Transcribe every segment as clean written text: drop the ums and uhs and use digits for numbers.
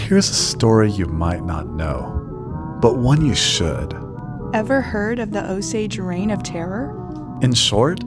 Here's a story you might not know, but one you should. Ever heard of the Osage Reign of Terror? In short,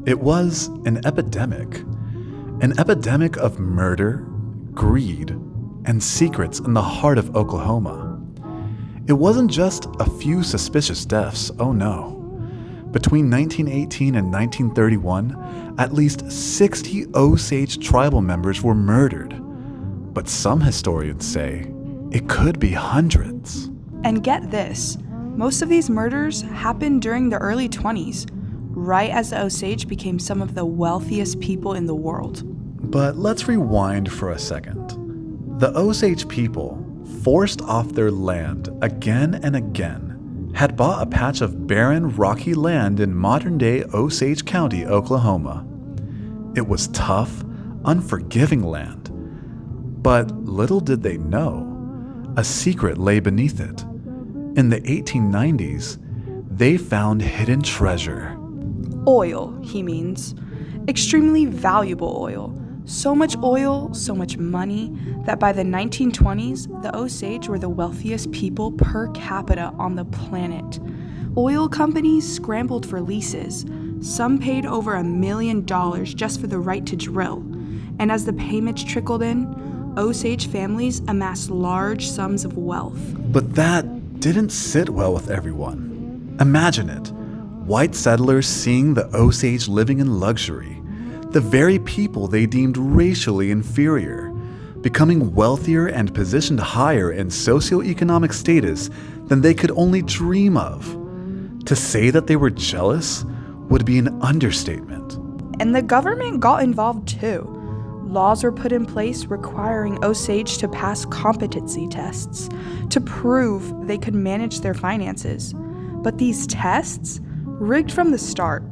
it was an epidemic. An epidemic of murder, greed, and secrets in the heart of Oklahoma. It wasn't just a few suspicious deaths, oh no. Between 1918 and 1931, at least 60 Osage tribal members were murdered. But some historians say it could be hundreds. And get this, most of these murders happened during the early 20s, right as the Osage became some of the wealthiest people in the world. But let's rewind for a second. The Osage people, forced off their land again and again, had bought a patch of barren, rocky land in modern-day Osage County, Oklahoma. It was tough, unforgiving land. But little did they know, a secret lay beneath it. In the 1890s, they found hidden treasure. Oil, he means. Extremely valuable oil. So much oil, so much money, that by the 1920s, the Osage were the wealthiest people per capita on the planet. Oil companies scrambled for leases. Some paid over $1 million just for the right to drill. And as the payments trickled in, Osage families amassed large sums of wealth. But that didn't sit well with everyone. Imagine it, white settlers seeing the Osage living in luxury, the very people they deemed racially inferior, becoming wealthier and positioned higher in socioeconomic status than they could only dream of. To say that they were jealous would be an understatement. And the government got involved too. Laws were put in place requiring Osage to pass competency tests to prove they could manage their finances. But these tests, rigged from the start,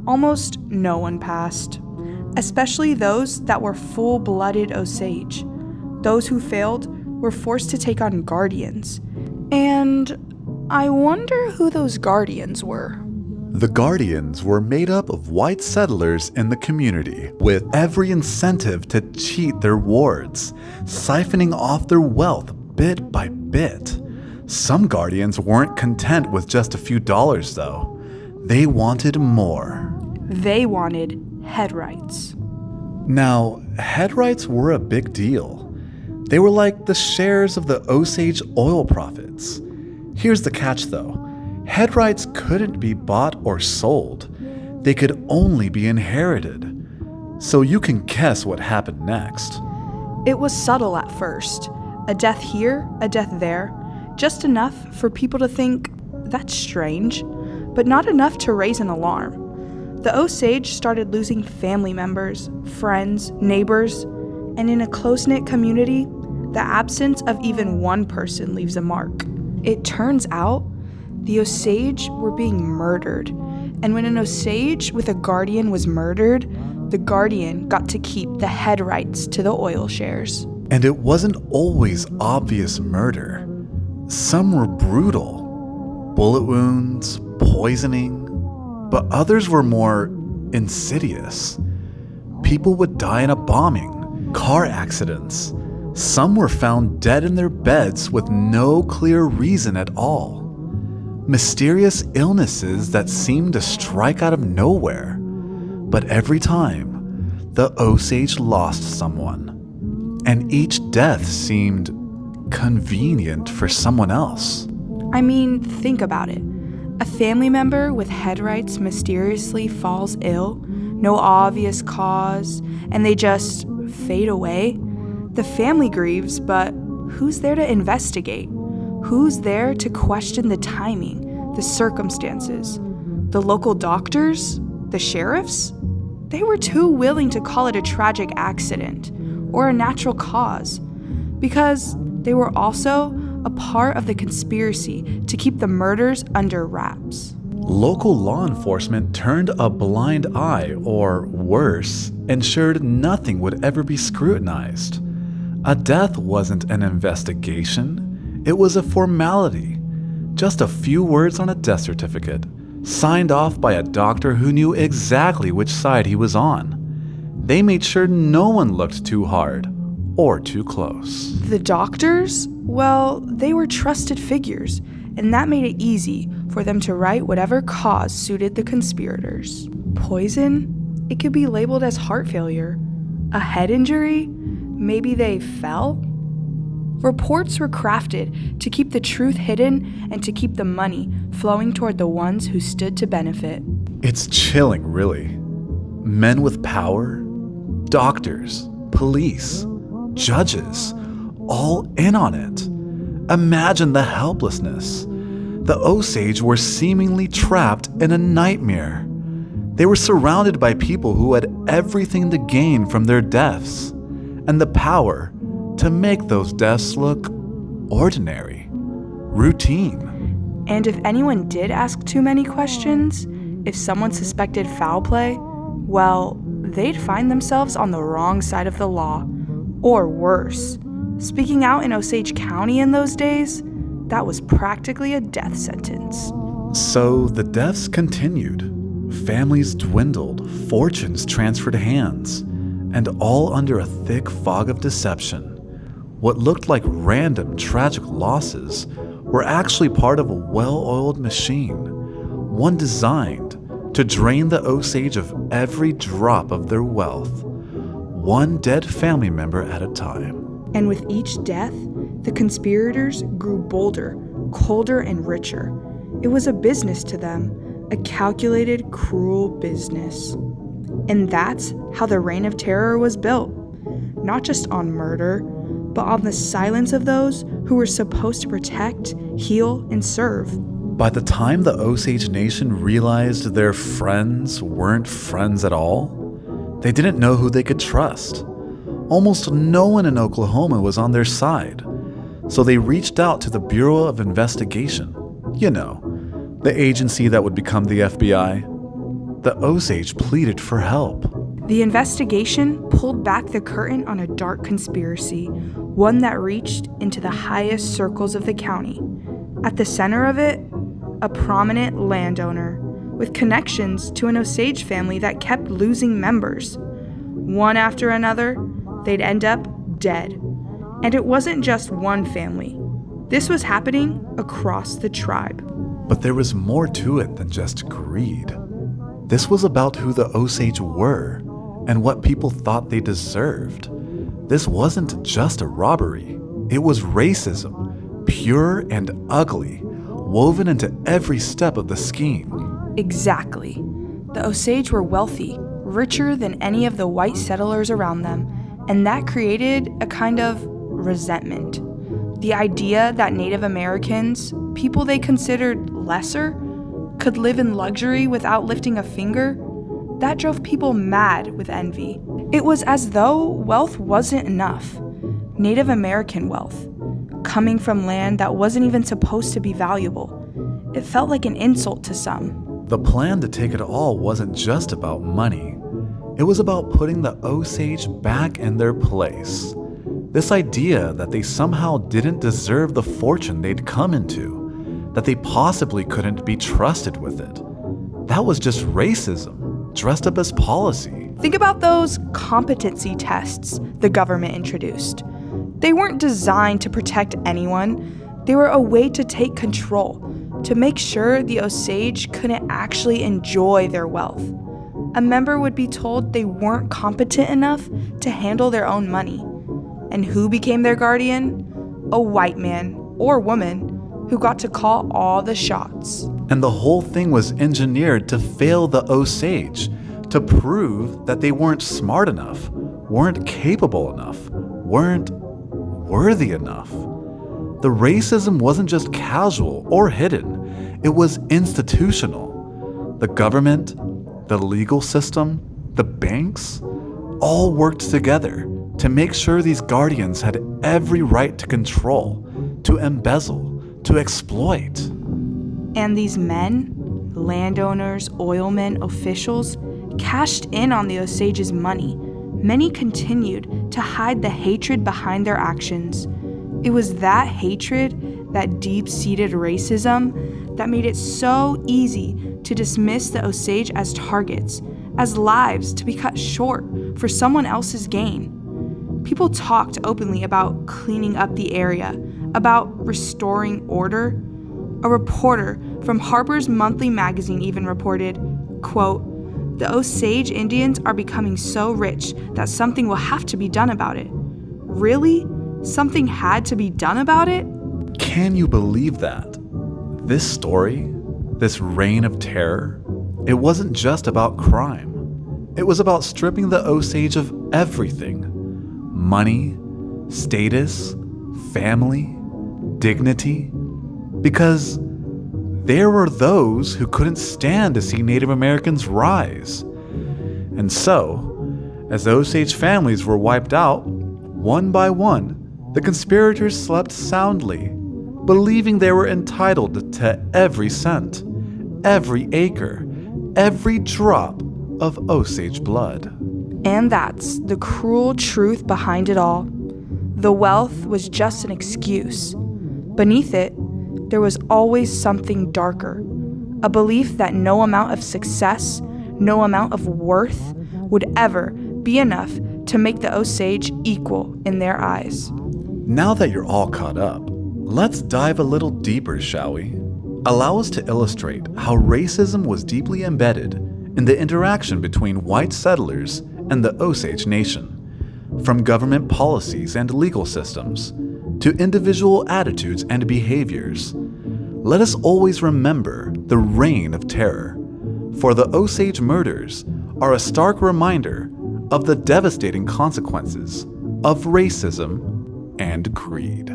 almost no one passed, especially those that were full-blooded Osage. Those who failed were forced to take on guardians. And I wonder who those guardians were. The guardians were made up of white settlers in the community with every incentive to cheat their wards, siphoning off their wealth bit by bit. Some guardians weren't content with just a few dollars, though. They wanted more. They wanted head rights. Now, head rights were a big deal. They were like the shares of the Osage oil profits. Here's the catch, though. Head rights couldn't be bought or sold. They could only be inherited. So you can guess what happened next. It was subtle at first. A death here, a death there. Just enough for people to think, that's strange, but not enough to raise an alarm. The Osage started losing family members, friends, neighbors, and in a close-knit community, the absence of even one person leaves a mark. It turns out the Osage were being murdered, and when an Osage with a guardian was murdered, the guardian got to keep the head rights to the oil shares. And it wasn't always obvious murder. Some were brutal. Bullet wounds, poisoning, but others were more insidious. People would die in a bombing, car accidents. Some were found dead in their beds with no clear reason at all. Mysterious illnesses that seemed to strike out of nowhere. But every time, the Osage lost someone. And each death seemed convenient for someone else. I mean, think about it. A family member with head rights mysteriously falls ill, no obvious cause, and they just fade away. The family grieves, but who's there to investigate? Who's there to question the timing, the circumstances? The local doctors? The sheriffs? They were too willing to call it a tragic accident or a natural cause because they were also a part of the conspiracy to keep the murders under wraps. Local law enforcement turned a blind eye, or worse, ensured nothing would ever be scrutinized. A death wasn't an investigation, it was a formality. Just a few words on a death certificate, signed off by a doctor who knew exactly which side he was on. They made sure no one looked too hard or too close. The doctors? Well, they were trusted figures, and that made it easy for them to write whatever cause suited the conspirators. Poison? It could be labeled as heart failure. A head injury? Maybe they fell? Reports were crafted to keep the truth hidden and to keep the money flowing toward the ones who stood to benefit. It's chilling, really. Men with power, doctors, police, judges, all in on it. Imagine the helplessness. The Osage were seemingly trapped in a nightmare. They were surrounded by people who had everything to gain from their deaths, and the power to make those deaths look ordinary, routine. And if anyone did ask too many questions, if someone suspected foul play, well, they'd find themselves on the wrong side of the law. Or worse, speaking out in Osage County in those days, that was practically a death sentence. So the deaths continued. Families dwindled, fortunes transferred hands, and all under a thick fog of deception. What looked like random tragic losses were actually part of a well-oiled machine, one designed to drain the Osage of every drop of their wealth, one dead family member at a time. And with each death, the conspirators grew bolder, colder, and richer. It was a business to them, a calculated, cruel business. And that's how the Reign of Terror was built, not just on murder, but on the silence of those who were supposed to protect, heal, and serve. By the time the Osage Nation realized their friends weren't friends at all, they didn't know who they could trust. Almost no one in Oklahoma was on their side, so they reached out to the Bureau of Investigation, the agency that would become the FBI. The Osage pleaded for help. The investigation pulled back the curtain on a dark conspiracy, one that reached into the highest circles of the county. At the center of it, a prominent landowner with connections to an Osage family that kept losing members. One after another, they'd end up dead. And it wasn't just one family. This was happening across the tribe. But there was more to it than just greed. This was about who the Osage were and what people thought they deserved. This wasn't just a robbery. It was racism, pure and ugly, woven into every step of the scheme. Exactly. The Osage were wealthy, richer than any of the white settlers around them, and that created a kind of resentment. The idea that Native Americans, people they considered lesser, could live in luxury without lifting a finger, that drove people mad with envy. It was as though wealth wasn't enough. Native American wealth, coming from land that wasn't even supposed to be valuable. It felt like an insult to some. The plan to take it all wasn't just about money. It was about putting the Osage back in their place. This idea that they somehow didn't deserve the fortune they'd come into, that they possibly couldn't be trusted with it. That was just racism, dressed up as policy. Think about those competency tests the government introduced. They weren't designed to protect anyone. They were a way to take control, to make sure the Osage couldn't actually enjoy their wealth. A member would be told they weren't competent enough to handle their own money. And who became their guardian? A white man or woman who got to call all the shots. And the whole thing was engineered to fail the Osage, to prove that they weren't smart enough, weren't capable enough, weren't worthy enough. The racism wasn't just casual or hidden, it was institutional. The government, the legal system, the banks, all worked together to make sure these guardians had every right to control, to embezzle, to exploit. And these men, landowners, oilmen, officials, cashed in on the Osage's money. Many continued to hide the hatred behind their actions. It was that hatred, that deep-seated racism, that made it so easy to dismiss the Osage as targets, as lives to be cut short for someone else's gain. People talked openly about cleaning up the area, about restoring order. A reporter from Harper's Monthly magazine even reported, quote, "The Osage Indians are becoming so rich that something will have to be done about it." Really? Something had to be done about it? Can you believe that? This story, this reign of terror, it wasn't just about crime. It was about stripping the Osage of everything. Money, status, family, dignity. Because there were those who couldn't stand to see Native Americans rise. And so, as the Osage families were wiped out, one by one, the conspirators slept soundly, believing they were entitled to every cent, every acre, every drop of Osage blood. And that's the cruel truth behind it all. The wealth was just an excuse. Beneath it, there was always something darker, a belief that no amount of success, no amount of worth would ever be enough to make the Osage equal in their eyes. Now that you're all caught up, let's dive a little deeper, shall we? Allow us to illustrate how racism was deeply embedded in the interaction between white settlers and the Osage Nation, from government policies and legal systems to individual attitudes and behaviors. Let us always remember the reign of terror, for the Osage murders are a stark reminder of the devastating consequences of racism and greed.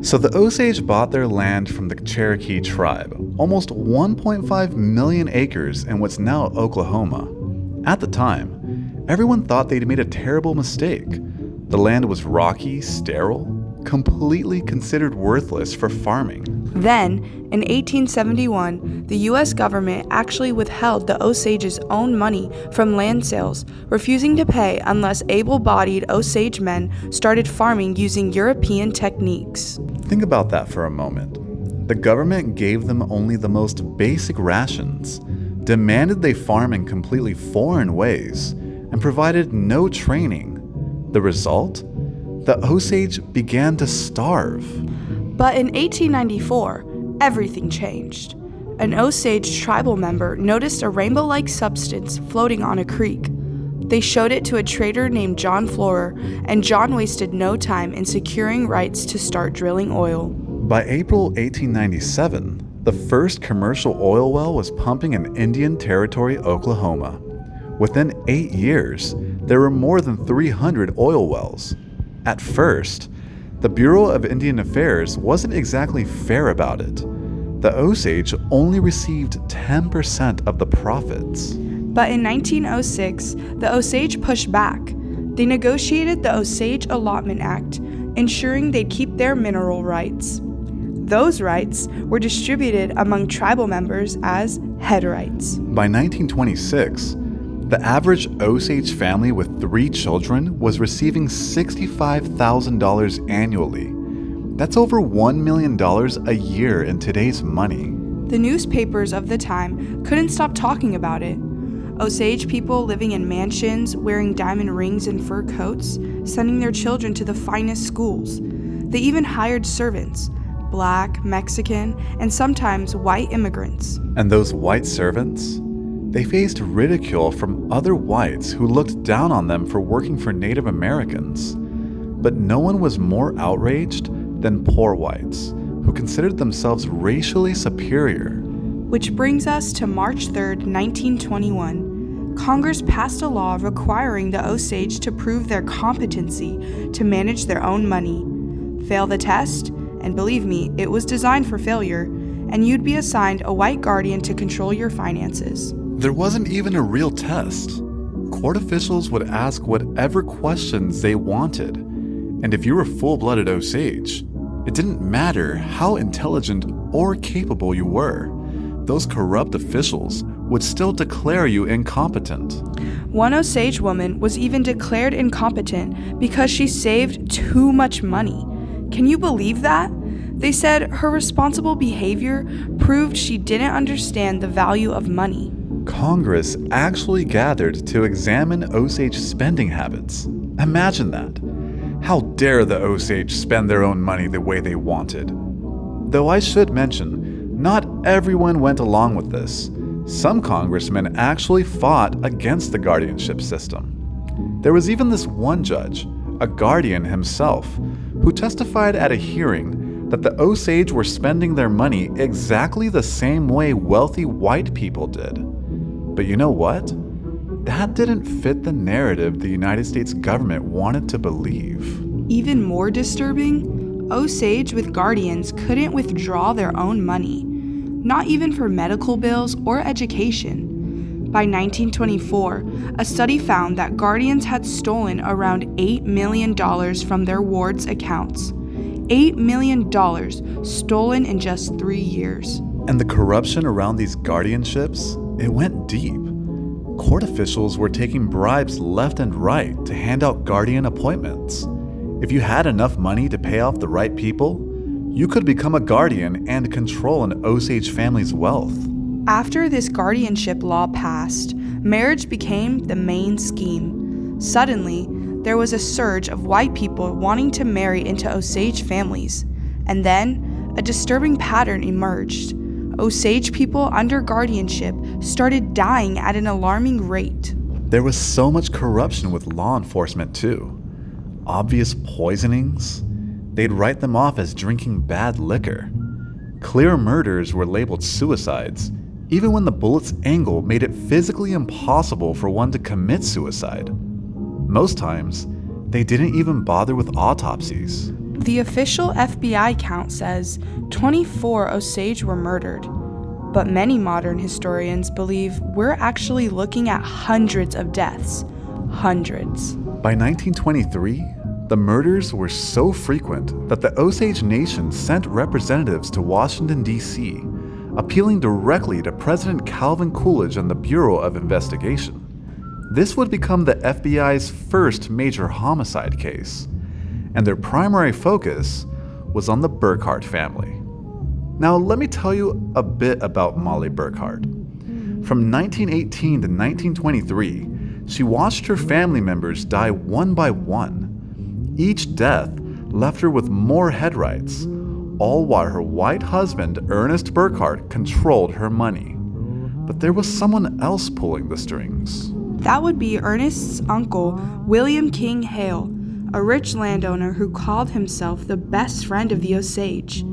So the Osage bought their land from the Cherokee tribe, almost 1.5 million acres in what's now Oklahoma. At the time, everyone thought they'd made a terrible mistake. The land was rocky, sterile, completely considered worthless for farming. Then, in 1871, the U.S. government actually withheld the Osage's own money from land sales, refusing to pay unless able-bodied Osage men started farming using European techniques. Think about that for a moment. The government gave them only the most basic rations, demanded they farm in completely foreign ways, and provided no training. The result? The Osage began to starve. But in 1894, everything changed. An Osage tribal member noticed a rainbow-like substance floating on a creek. They showed it to a trader named John Florer, and John wasted no time in securing rights to start drilling oil. By April 1897, the first commercial oil well was pumping in Indian Territory, Oklahoma. Within 8 years, there were more than 300 oil wells. At first, the Bureau of Indian Affairs wasn't exactly fair about it. The Osage only received 10% of the profits. But in 1906, the Osage pushed back. They negotiated the Osage Allotment Act, ensuring they'd keep their mineral rights. Those rights were distributed among tribal members as head rights. By 1926, the average Osage family with 3 children was receiving $65,000 annually. That's over $1 million a year in today's money. The newspapers of the time couldn't stop talking about it. Osage people living in mansions, wearing diamond rings and fur coats, sending their children to the finest schools. They even hired servants, Black, Mexican, and sometimes white immigrants. And those white servants? They faced ridicule from other whites who looked down on them for working for Native Americans. But no one was more outraged than poor whites, who considered themselves racially superior. Which brings us to March 3rd, 1921. Congress passed a law requiring the Osage to prove their competency to manage their own money. Fail the test, and believe me, it was designed for failure, and you'd be assigned a white guardian to control your finances. There wasn't even a real test. Court officials would ask whatever questions they wanted, and if you were full-blooded Osage, it didn't matter how intelligent or capable you were. Those corrupt officials would still declare you incompetent. One Osage woman was even declared incompetent because she saved too much money. Can you believe that? They said her responsible behavior proved she didn't understand the value of money. Congress actually gathered to examine Osage spending habits. Imagine that. How dare the Osage spend their own money the way they wanted? Though I should mention, not everyone went along with this. Some congressmen actually fought against the guardianship system. There was even this one judge, a guardian himself, who testified at a hearing that the Osage were spending their money exactly the same way wealthy white people did. But you know what? That didn't fit the narrative the United States government wanted to believe. Even more disturbing, Osage with guardians couldn't withdraw their own money, not even for medical bills or education. By 1924, a study found that guardians had stolen around $8 million from their wards' accounts. $8 million stolen in just 3 years. And the corruption around these guardianships, it went deep. Court officials were taking bribes left and right to hand out guardian appointments. If you had enough money to pay off the right people, you could become a guardian and control an Osage family's wealth. After this guardianship law passed, marriage became the main scheme. Suddenly, there was a surge of white people wanting to marry into Osage families. And then, a disturbing pattern emerged. Osage people under guardianship started dying at an alarming rate. There was so much corruption with law enforcement too. Obvious poisonings. They'd write them off as drinking bad liquor. Clear murders were labeled suicides, even when the bullet's angle made it physically impossible for one to commit suicide. Most times, they didn't even bother with autopsies. The official FBI count says 24 Osage were murdered, but many modern historians believe we're actually looking at hundreds of deaths. Hundreds. By 1923, the murders were so frequent that the Osage Nation sent representatives to Washington, D.C., appealing directly to President Calvin Coolidge and the Bureau of Investigation. This would become the FBI's first major homicide case, and their primary focus was on the Burkhart family. Now, let me tell you a bit about Molly Burkhart. From 1918 to 1923, she watched her family members die one by one. Each death left her with more headrights, all while her white husband, Ernest Burkhart, controlled her money. But there was someone else pulling the strings. That would be Ernest's uncle, William King Hale, a rich landowner who called himself the best friend of the Osage.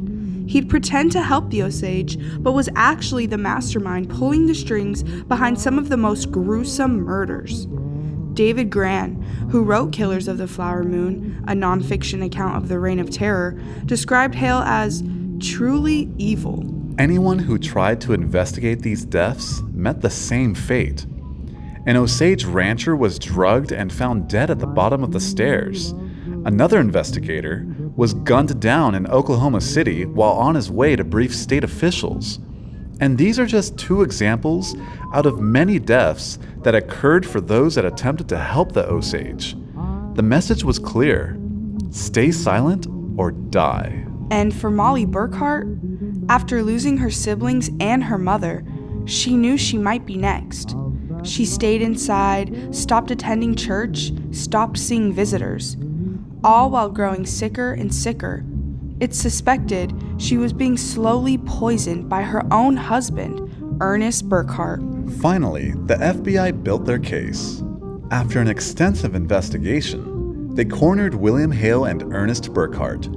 He'd pretend to help the Osage, but was actually the mastermind pulling the strings behind some of the most gruesome murders. David Gran, who wrote Killers of the Flower Moon, a nonfiction account of the Reign of Terror, described Hale as truly evil. Anyone who tried to investigate these deaths met the same fate. An Osage rancher was drugged and found dead at the bottom of the stairs. Another investigator was gunned down in Oklahoma City while on his way to brief state officials. And these are just two examples out of many deaths that occurred for those that attempted to help the Osage. The message was clear: stay silent or die. And for Molly Burkhart, after losing her siblings and her mother, she knew she might be next. She stayed inside, stopped attending church, stopped seeing visitors, all while growing sicker and sicker. It's suspected she was being slowly poisoned by her own husband, Ernest Burkhart. Finally, the FBI built their case. After an extensive investigation, they cornered William Hale and Ernest Burkhart,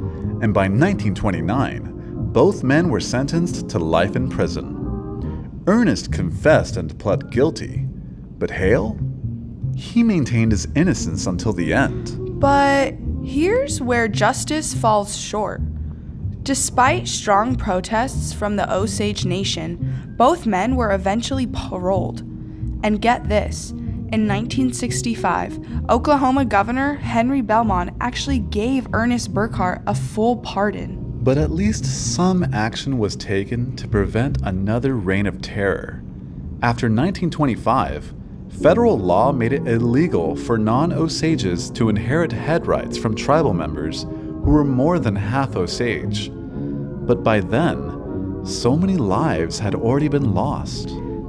and by 1929, both men were sentenced to life in prison. Ernest confessed and pled guilty, but Hale? He maintained his innocence until the end. But here's where justice falls short. Despite strong protests from the Osage Nation, both men were eventually paroled. And get this, in 1965, Oklahoma Governor Henry Belmont actually gave Ernest Burkhart a full pardon. But at least some action was taken to prevent another reign of terror. After 1925, federal law made it illegal for non-Osages to inherit head rights from tribal members who were more than half Osage. But by then, so many lives had already been lost.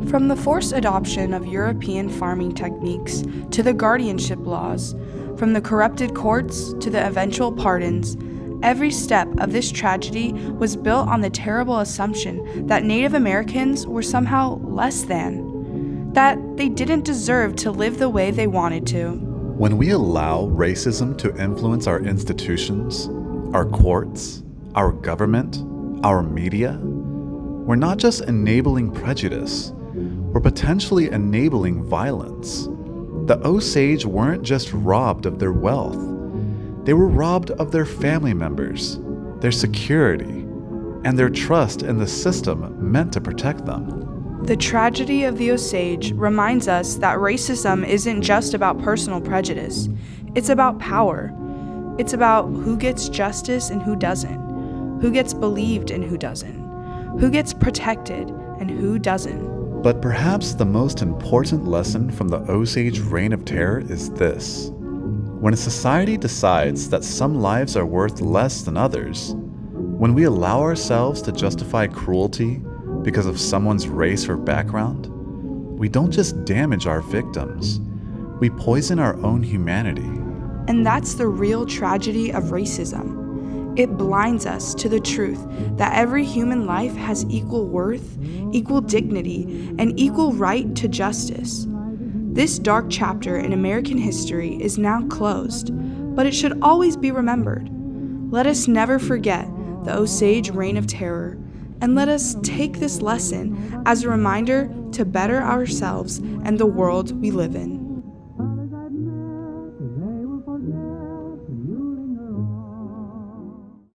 From the forced adoption of European farming techniques to the guardianship laws, From the corrupted courts to the eventual pardons, every step of this tragedy was built on the terrible assumption that Native Americans were somehow less than, that they didn't deserve to live the way they wanted to. When we allow racism to influence our institutions, our courts, our government, our media, we're not just enabling prejudice, we're potentially enabling violence. The Osage weren't just robbed of their wealth, they were robbed of their family members, their security, and their trust in the system meant to protect them. The tragedy of the Osage reminds us that racism isn't just about personal prejudice, it's about power. It's about who gets justice and who doesn't, who gets believed and who doesn't, who gets protected and who doesn't. But perhaps the most important lesson from the Osage Reign of Terror is this. When a society decides that some lives are worth less than others, when we allow ourselves to justify cruelty because of someone's race or background, we don't just damage our victims, we poison our own humanity. And that's the real tragedy of racism. It blinds us to the truth that every human life has equal worth, equal dignity, and equal right to justice. This dark chapter in American history is now closed, but it should always be remembered. Let us never forget the Osage Reign of Terror, and let us take this lesson as a reminder to better ourselves and the world we live in.